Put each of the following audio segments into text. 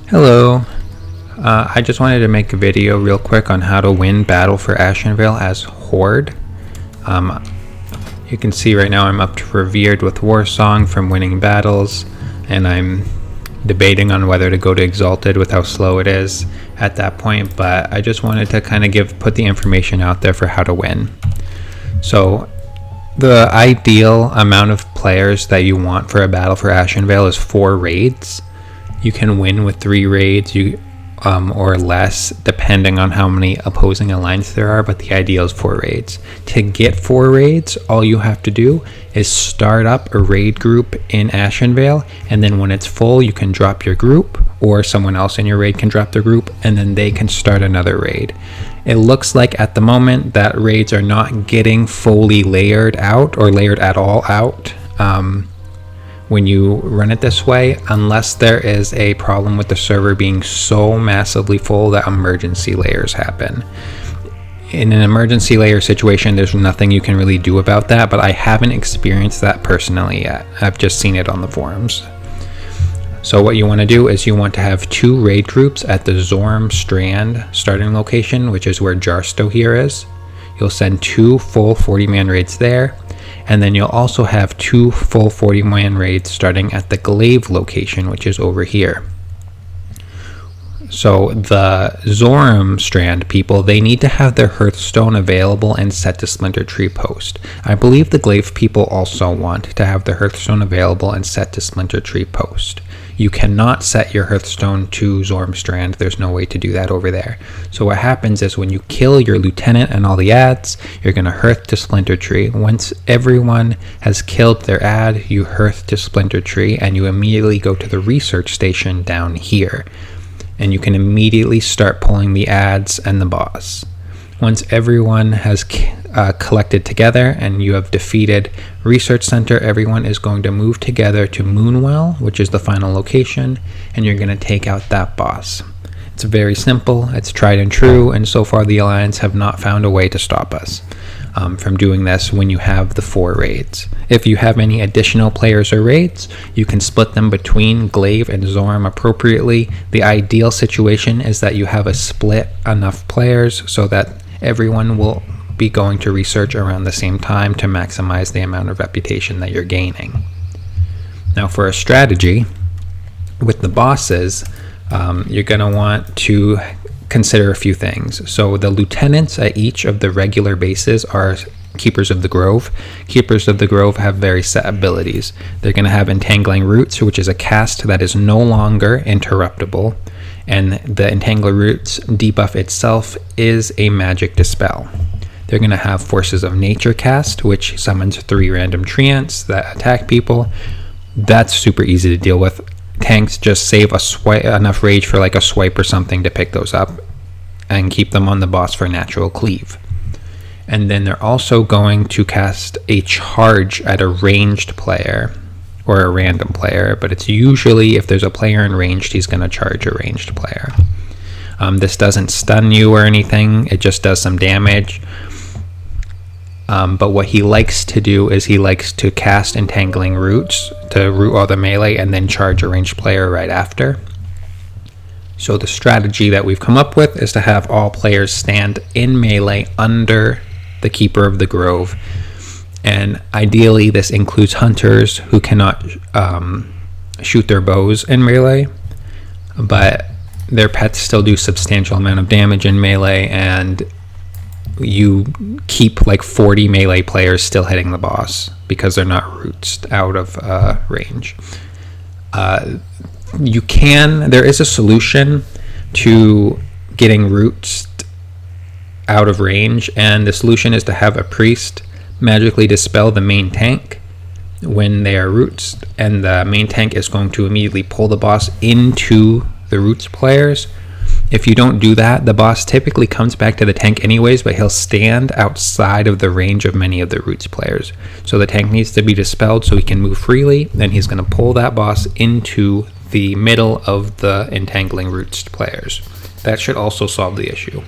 Hello. I just wanted to make a video real quick on how to win Battle for Ashenvale as Horde. You can see right now I'm up to Revered with Warsong from winning battles, and I'm debating on whether to go to Exalted with how slow it is at that point, but I just wanted to kind of put the information out there for how to win. So the ideal amount of players that you want for a Battle for Ashenvale is 4 raids. You can win with 3 raids or less, depending on how many opposing alliances there are, but the ideal is 4 raids. To get 4 raids, all you have to do is start up a raid group in Ashenvale, and then when it's full, you can drop your group, or someone else in your raid can drop the group, and then they can start another raid. It looks like at the moment that raids are not getting fully layered out, or layered at all out, when you run it this way, unless there is a problem with the server being so massively full that emergency layers happen. In an emergency layer situation, there's nothing you can really do about that, but I haven't experienced that personally yet. I've just seen it on the forums. So what you want to do is you want to have 2 raid groups at the Zorm Strand starting location, which is where Jarsto here is. You'll send 2 full 40-man raids there, and then you'll also have 2 full 40-man raids starting at the Glaive location, which is over here. So the Zorm Strand people, they need to have their Hearthstone available and set to Splinter Tree post. I believe the Glaive people also want to have their Hearthstone available and set to Splinter Tree post. You cannot set your Hearthstone to Zorm Strand. There's no way to do that over there. So what happens is when you kill your lieutenant and all the ads, you're going to hearth to Splinter Tree. Once everyone has killed their ad, you hearth to Splinter Tree, and you immediately go to the research station down here. And you can immediately start pulling the ads and the boss. Once everyone has collected together and you have defeated Research Center, everyone is going to move together to Moonwell, which is the final location, and you're going to take out that boss. It's very simple, it's tried and true, and so far the Alliance have not found a way to stop us from doing this when you have the 4 raids. If you have any additional players or raids, you can split them between Glaive and Zorm appropriately. The ideal situation is that you have a split enough players so that everyone will be going to research around the same time to maximize the amount of reputation that you're gaining. Now for a strategy with the bosses, you're going to want to consider a few things. So the lieutenants at each of the regular bases are Keepers of the Grove. Keepers of the Grove have very set abilities. They're going to have Entangling Roots, which is a cast that is no longer interruptible, and the Entangler Roots debuff itself is a magic dispel. They're going to have Forces of Nature cast, which summons 3 random treants that attack people. That's super easy to deal with. Tanks just save enough rage for like a swipe or something to pick those up and keep them on the boss for natural cleave. And then they're also going to cast a charge at a ranged player or a random player, but it's usually if there's a player in ranged, he's going to charge a ranged player. This doesn't stun you or anything, it just does some damage. But what he likes to do is he likes to cast Entangling Roots to root all the melee and then charge a ranged player right after. So the strategy that we've come up with is to have all players stand in melee under the Keeper of the Grove. And ideally this includes hunters who cannot shoot their bows in melee, but their pets still do substantial amount of damage in melee, and you keep like 40 melee players still hitting the boss because they're not roots out of range. There is a solution to getting roots out of range, and the solution is to have a priest magically dispel the main tank when they are roots, and the main tank is going to immediately pull the boss into the roots players. If you don't do that, the boss typically comes back to the tank anyways, but he'll stand outside of the range of many of the roots players. So the tank needs to be dispelled so he can move freely, then he's going to pull that boss into the middle of the Entangling Roots players. That should also solve the issue.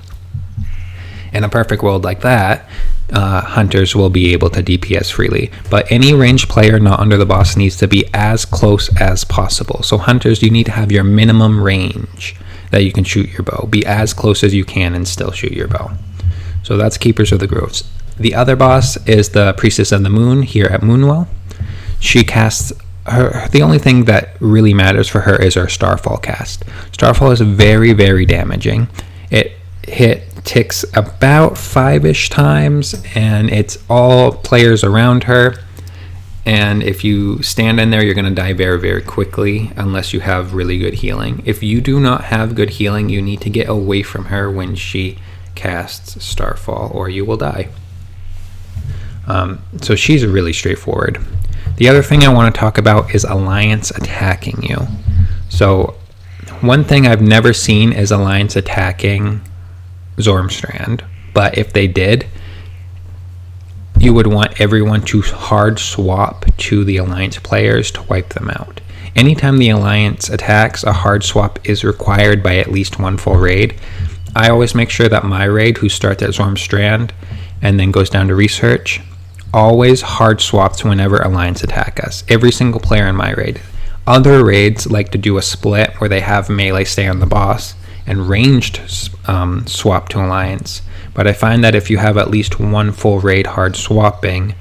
In a perfect world like that, hunters will be able to DPS freely. But any ranged player not under the boss needs to be as close as possible. So hunters, you need to have your minimum range that you can shoot your bow. Be as close as you can and still shoot your bow. So that's Keepers of the Groves. The other boss is the Priestess of the Moon here at Moonwell. She casts her, the only thing that really matters for her is her Starfall cast. Starfall is very, very damaging. It ticks about 5-ish times, and it's all players around her. And if you stand in there, you're going to die very, very quickly unless you have really good healing. If you do not have good healing, you need to get away from her when she casts Starfall, or you will die. So she's really straightforward. The other thing I want to talk about is Alliance attacking you. So one thing I've never seen is Alliance attacking Zormstrand, but if they did, you would want everyone to hard swap to the Alliance players to wipe them out. Anytime the Alliance attacks, a hard swap is required by at least one full raid. I always make sure that my raid, who starts at Zormstrand and then goes down to research, always hard swaps whenever Alliance attack us. Every single player in my raid. Other raids like to do a split where they have melee stay on the boss and ranged swap to Alliance. But I find that if you have at least one full raid hard swapping,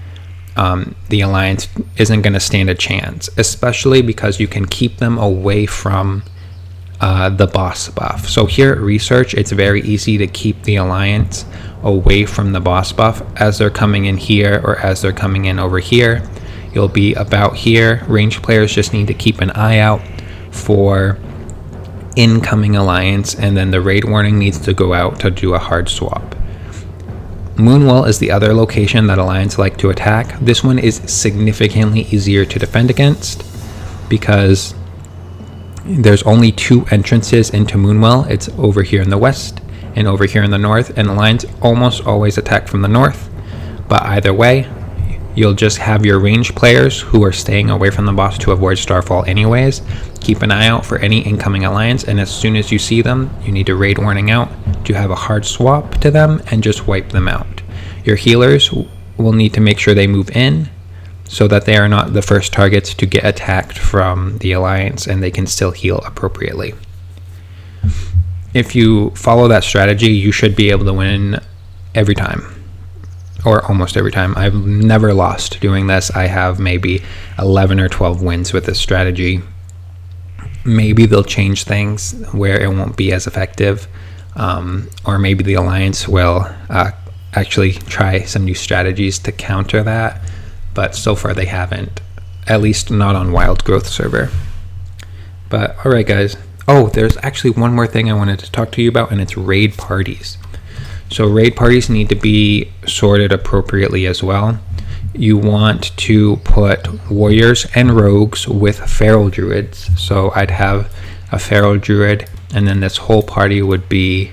the Alliance isn't going to stand a chance, especially because you can keep them away from the boss buff. So here at Research, it's very easy to keep the Alliance away from the boss buff as they're coming in here or as they're coming in over here. You'll be about here. Ranged players just need to keep an eye out for incoming Alliance, and then the raid warning needs to go out to do a hard swap. Moonwell is the other location that Alliance like to attack. This one is significantly easier to defend against because there's only 2 entrances into Moonwell. It's over here in the west and over here in the north, and Alliance almost always attack from the north. But either way, you'll just have your ranged players who are staying away from the boss to avoid Starfall anyways. Keep an eye out for any incoming Alliance, and as soon as you see them, you need to raid warning out to have a hard swap to them and just wipe them out. Your healers will need to make sure they move in so that they are not the first targets to get attacked from the Alliance, and they can still heal appropriately. If you follow that strategy, you should be able to win every time, or almost every time. I've never lost doing this. I have maybe 11 or 12 wins with this strategy. Maybe they'll change things where it won't be as effective, or maybe the Alliance will actually try some new strategies to counter that, but so far they haven't, at least not on Wild Growth server. But alright guys, there's actually one more thing I wanted to talk to you about, and it's raid parties. So raid parties need to be sorted appropriately as well. You want to put warriors and rogues with feral druids. So I'd have a feral druid, and then this whole party would be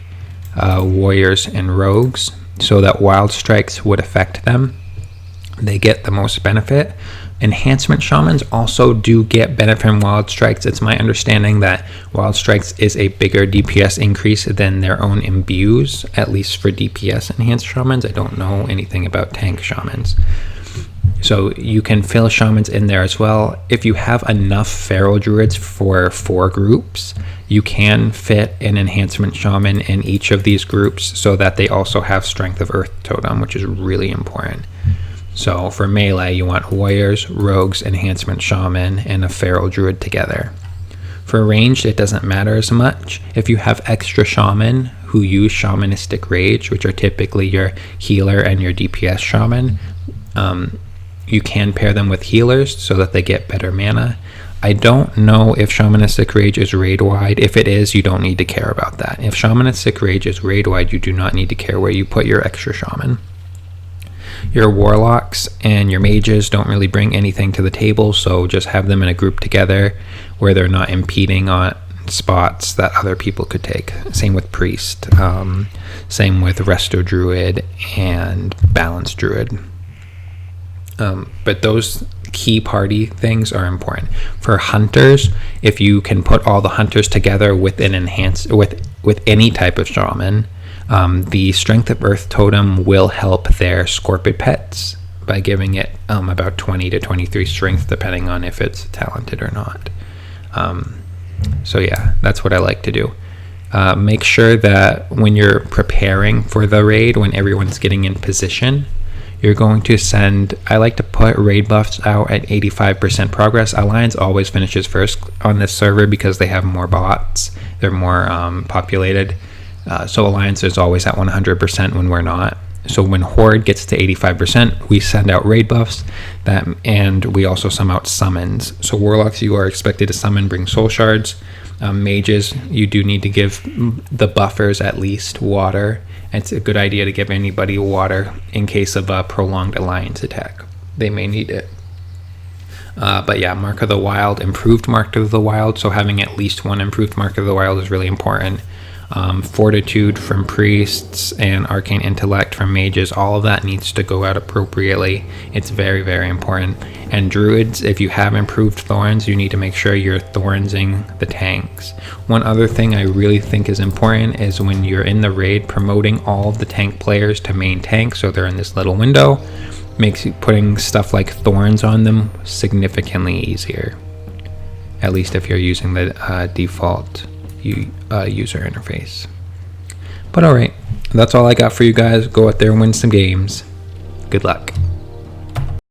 warriors and rogues, so that wild strikes would affect them. They get the most benefit. Enhancement shamans also do get benefit from wild strikes. It's my understanding that wild strikes is a bigger DPS increase than their own imbues, at least for DPS enhanced shamans. I don't know anything about tank shamans. So you can fill shamans in there as well. If you have enough feral druids for 4 groups, you can fit an enhancement shaman in each of these groups so that they also have strength of earth totem, which is really important. So for melee, you want warriors, rogues, enhancement shaman, and a feral druid together. For ranged, it doesn't matter as much. If you have extra shaman who use shamanistic rage, which are typically your healer and your DPS shaman, you can pair them with healers so that they get better mana. I don't know if shamanistic rage is raid wide. If it is, you don't need to care about that. If shamanistic rage is raid wide, you do not need to care where you put your extra shaman. Your warlocks and your mages don't really bring anything to the table, so just have them in a group together where they're not impeding on spots that other people could take. Same with priest, same with resto druid and balance druid. But those key party things are important. For hunters, if you can put all the hunters together with an with any type of shaman, The Strength of Earth totem will help their Scorpid pets by giving it about 20 to 23 strength, depending on if it's talented or not. So yeah, that's what I like to do. Make sure that when you're preparing for the raid, when everyone's getting in position, you're going to send, I like to put raid buffs out at 85% progress. Alliance always finishes first on this server because they have more bots. They're more populated. So Alliance is always at 100% when we're not. So when Horde gets to 85%, we send out raid buffs, and we also send out summons. So Warlocks, you are expected to summon, bring soul shards. Mages, you do need to give the buffers at least water. It's a good idea to give anybody water in case of a prolonged Alliance attack. They may need it. But yeah, Mark of the Wild, improved Mark of the Wild. So having at least one improved Mark of the Wild is really important. Fortitude from priests and arcane intellect from mages, all of that needs to go out appropriately. It's very, very important. And druids, if you have improved thorns, you need to make sure you're thornsing the tanks. One other thing I really think is important is when you're in the raid, promoting all of the tank players to main tank, so they're in this little window, makes putting stuff like thorns on them significantly easier, at least if you're using the default user interface. But alright, that's all I got for you guys. Go out there and win some games. Good luck.